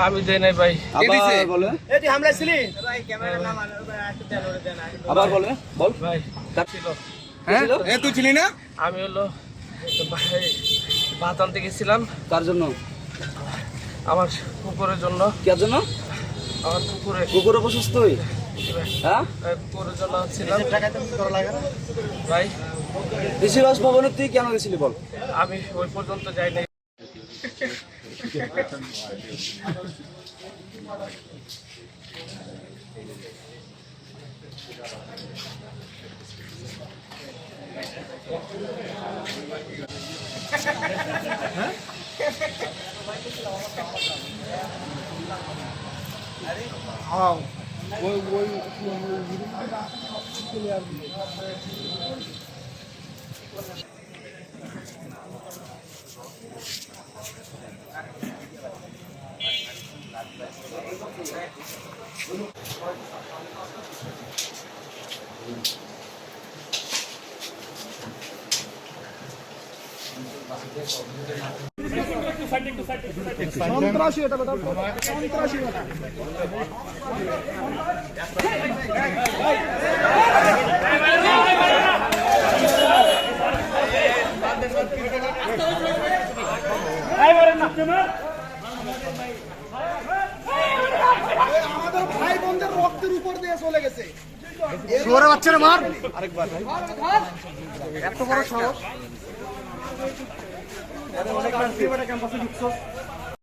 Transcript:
আমি দেই নাই ভাই। আবার বলে এটি হামলা ছিলি ভাই ক্যামেরা নাম আসতে দেন ওরে দেন। আবার বলে বল ভাই ছিল। হ্যাঁ এ তুই ছিলি না? আমি হলো ভাই ভাত আনতে গেছিলাম কার জন্য? আমার কুকুরের জন্য। কার জন্য? আমার কুকুরের কুকুর অসুস্থ হই হ্যাঁ কুকুরের জন্য ছিলাম টাকা তো করা লাগে না ভাই। ঋষিবাস ভবনে তুই কেন গেছিলি বল? আমি ওই পর্যন্ত যাই নাই। হ্যাঁ ওই ওই সন্ত্রাসী এটা কথা সন্ত্রাসী কথা আমাদের ভাই বোনদের রক্তের উপর দিয়ে চলে গেছে। শুয়োরের বাচ্চারা মার আরেকবার এত বড় সাহস। অনেক ক্যাম্পাসে ঢুকছো